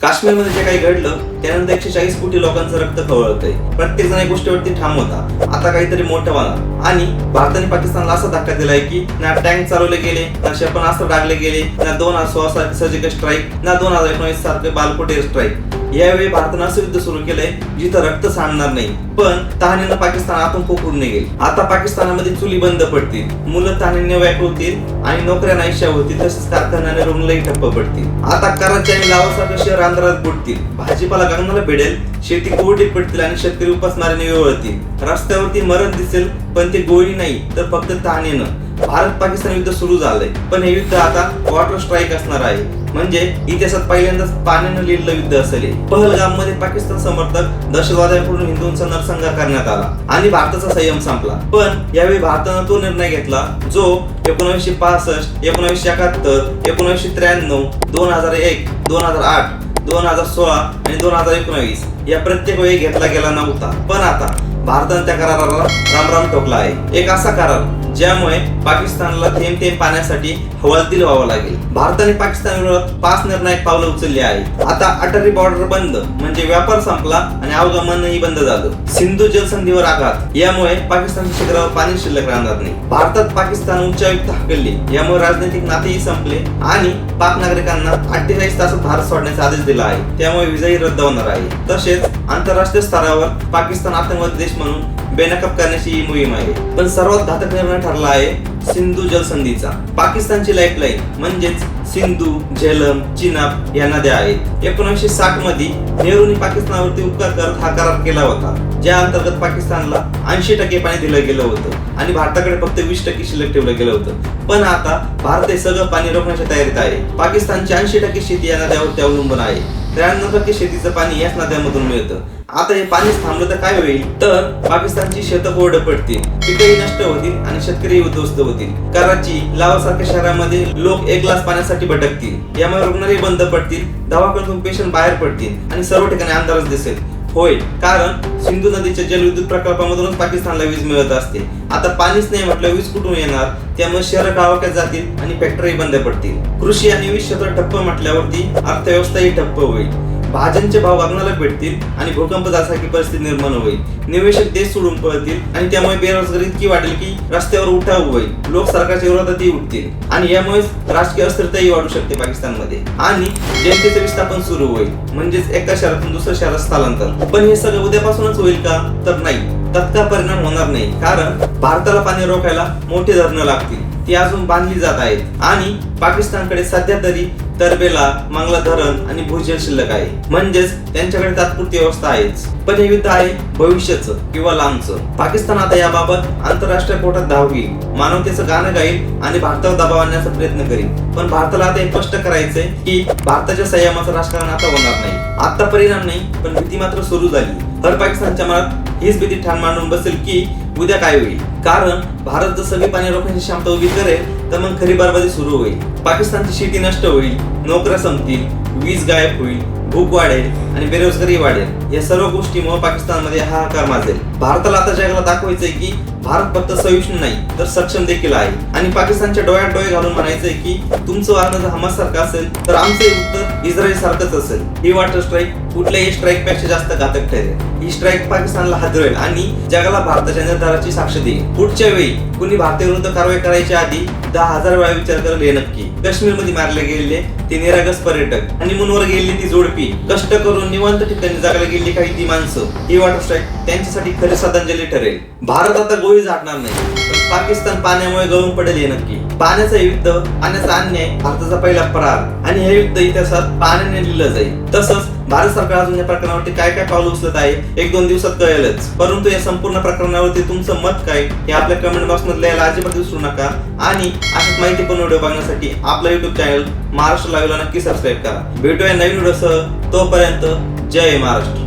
काश्मीरमध्ये जे काही घडलं त्यानंतर 140 कोटी लोकांचं रक्त खवळतंय. प्रत्येक जण या गोष्टीवरती ठाम होता आता काहीतरी मोठं व्हावं. आणि भारताने पाकिस्तानला असा धक्का दिलाय की ना टँक चालवले गेले, ना क्षेपणास्त्र डागले गेले, ना 2016 सारखे सर्जिकल स्ट्राईक, ना 2019 सारखे बालाकोट एअर स्ट्राईक. यावेळी भारतानं असं युद्ध सुरू केलंय जिथं रक्त सांडणार नाही, पण तहानेनं पाकिस्तान आतून पोखरून निघेल. आता पाकिस्तानामध्ये चुली बंद पडतील, मुलं तहानेने व्याकुळ होतील आणि नोकऱ्या नाहीशा होतील, तसेच कारखान्याने रुग्णालय ठप्प पडतील. आता कराची आणि लाहोरसारखं शहर अंधारात बुडतील, भाजीपाला गगनाला भिडेल, शेती कोरडीत पडतील आणि शेतकरी उपासमारीने वेवळतील. रस्त्यावरती मरण दिसेल, पण ते गोळी नाही तर फक्त तहानेनं. भारत पाकिस्तान युद्ध सुरू झालंय, पण हे युद्ध आता वॉटर स्ट्राईक असणार आहे. म्हणजे इतिहासात पहिल्यांदाच पाण्यानं लिहिलेलं युद्ध असेल. पहलगाम मध्ये पाकिस्तान समर्थक दहशतवाद्यांकडून हिंदूंचा नरसंहार करण्यात आला आणि भारताचा संयम संपला. पण यावेळी भारतानं तो निर्णय घेतला जो 1965, 1971, 1993, 2001, 2008, 2016 आणि 2019 या प्रत्येक वेळी घेतला गेला नव्हता. पण आता भारताने त्या कराराला रामराम ठोकला आहे. एक असा करार ज्यामुळे पाकिस्तानला थेंब थेंब पाण्यासाठी हवालदिल व्हावं लागेल. भारताने पाकिस्तान विरोधात 5 निर्णायक पावलं उचलली आहेत. आता अटारी बॉर्डर बंद म्हणजे व्यापार संपला आणि अवगमनही बंद झालं. सिंधू जलसंधीवर आघात, यामुळे पाकिस्तानच्या शिखरावर पाणी शिल्लक राहणार नाही. भारतात पाकिस्तान उच्चायुक्त हकलली, यामुळे राजनैतिक नातेही संपले आणि पाक नागरिकांना 48 तासात भारत सोडण्याचा आदेश दिला आहे. त्यामुळे विजाही रद्द होणार आहे. तसेच आंतरराष्ट्रीय स्तरावर पाकिस्तान आतंकवादी देश म्हणून बेनकाब करण्याची ही मोहीम आहे. पण सर्वात घातक निर्णय ठरला आहे सिंधू जलसंधीचा. पाकिस्तानची लाईफलाईन म्हणजेच सिंधू, झेलम, चिनाब या नद्या आहेत. 1960 मध्ये नेहरूंनी पाकिस्तानावरती उपकार करत हा करार केला होता, ज्या अंतर्गत पाकिस्तानला 80% पाणी दिलं गेलं होतं आणि भारताकडे फक्त 20% शिल्लक ठेवलं गेलं होतं. पण आता भारत हे सगळं पाणी रोखण्याच्या तयारीत आहे. पाकिस्तानची 80% शेती या नद्यावरती अवलंबून आहे. 93% शेतीचं पाणी याच नद्यांमधून मिळतं. आता हे पाणीच थांबलं तर काय होईल? तर पाकिस्तानची शेतं कोरडं पडतील, पिकंही नष्ट होतील आणि शेतकरी उद्ध्वस्त होतील. कराची, लाहोर सारख्या शहरामध्ये लोक 1 ग्लास पाण्यासाठी भटकतील. यामुळे रुग्णालय बंद पडतील, दवाखान्यातून पेशंट बाहेर पडतील आणि सर्व ठिकाणी अंधारच दिसेल. होय, कारण सिंधू नदीच्या जलविद्युत प्रकल्पामधूनच पाकिस्तानला वीज मिळत असते. आता पाणीच नाही म्हटलं वीज कुठून येणार? त्यामुळे शहर काळोख्यात जातील आणि फॅक्टरी बंद पडतील. कृषी आणि वीज क्षेत्र ठप्प म्हटल्यावरती अर्थव्यवस्थाही ठप्प होईल. भाज्यांचे भाव गगनाला भेटतील आणि भूकंप सारखी परिस्थिती निर्माण होईल. निवेशक देश सोडून पळतील आणि त्यामुळे बेरोजगारी इतकी वाढेल की रस्त्यावर उठाव होईल. लोक सरकारच्या विरोधातही उठतील आणि यामुळेच राजकीय अस्थिरताही वाढू शकते पाकिस्तानमध्ये आणि जनतेचे विस्थापन सुरू होईल. म्हणजेच एका शहरातून दुसऱ्या शहरात स्थलांतर. पण हे सगळं उद्यापासूनच होईल का? तर नाही, तत्काळ परिणाम होणार नाही. कारण भारताला पाणी रोखायला मोठी धरणं लागतील. ती अजून बांधली जात आहेत आणि पाकिस्तानकडे सध्या तरी तरबेला, मंगला धरण आणि भुजल शिल्लक आहे. म्हणजेच त्यांच्याकडे तात्पुरती व्यवस्था आहेच. पण हे युद्ध आहे भविष्याचं किंवा लांबचं. पाकिस्तान आता याबाबत आंतरराष्ट्रीय कोर्टात धाव घेईल, मानवतेचं गाणं गाईल आणि भारतावर दबाव आणण्याचा प्रयत्न करेल. पण भारताला आता हे स्पष्ट करायचंय की भारताच्या संयमाचं राजकारण आता होणार नाही. आता परिणाम नाही, पण भीती मात्र सुरू झाली. हर पाकिस्तानच्या मनात हीच भीती ठाण मांडून बसेल की उद्या काय होईल. कारण भारत जर सगळी पाणी रोखण्याची क्षमता उभी करेल तर मग खरी बरबादी सुरू होईल. पाकिस्तानची शेती नष्ट होईल, नोकऱ्या संपतील, वीज गायब होईल, भूक वाढेल आणि बेरोजगारी वाढेल. या सर्व गोष्टीमुळे पाकिस्तानमध्ये हाहाकार माजेल. भारताला आता जगाला दाखवायचंय की भारत फक्त सहिष्णू नाही तर सक्षम देखील आहे. आणि पाकिस्तानच्या डोळ्यात डोळे घालून म्हणायचंय की तुमचं वागणं जर हमास सारखं असेल तर आमचे उत्तर इस्रायल सारखंच असेल. ही वॉटर स्ट्राईक कुठल्याही स्ट्राईक पेक्षा जास्त घातक ठरेल. ही स्ट्राईक पाकिस्तानला हादरेल आणि जगाला भारताच्या निर्धाराची साक्ष देईल. पुढच्या वेळी कुणी भारताविरुद्ध कारवाई करायच्या आधी 10,000 वेळा विचार करेल हे नक्की. काश्मीरमध्ये मारले गेलेले ते निरागस पर्यटक, हनीमूनवर गेलेली ती जोडपी, कष्ट करून निवांत ठिकाणी जगायला गेलेली काही ती माणसं, ही वॉटर स्ट्राईक त्यांच्यासाठी खरी श्रद्धांजली ठरेल. भारत आता गोळी झाडणार नाही, पण पाकिस्तान पाण्यामुळे गळून पडेल हे नक्की. पाण्याचं युद्ध, पाण्याचा अन्याय भारताचा पहिला प्रहार आणि हे युद्ध इतिहासात पाण्याने लिहिलं जाईल. तसंच भारत सरकार अजून या प्रकरणावरती काय काय पावलं उचलत आहे 1-2 दिवसात कळेलच. परंतु या संपूर्ण प्रकरणावरती तुमचं मत काय हे आपल्या कमेंट बॉक्स मध्ये लिहायला अजिबात विसरू नका. आणि अशाच माहितीपूर्ण व्हिडिओ बघण्यासाठी आपला YouTube चॅनल महाराष्ट्र लाईव्हला नक्की सबस्क्राईब करा. भेटूया नवीन व्हिडिओसह. तोपर्यंत जय महाराष्ट्र.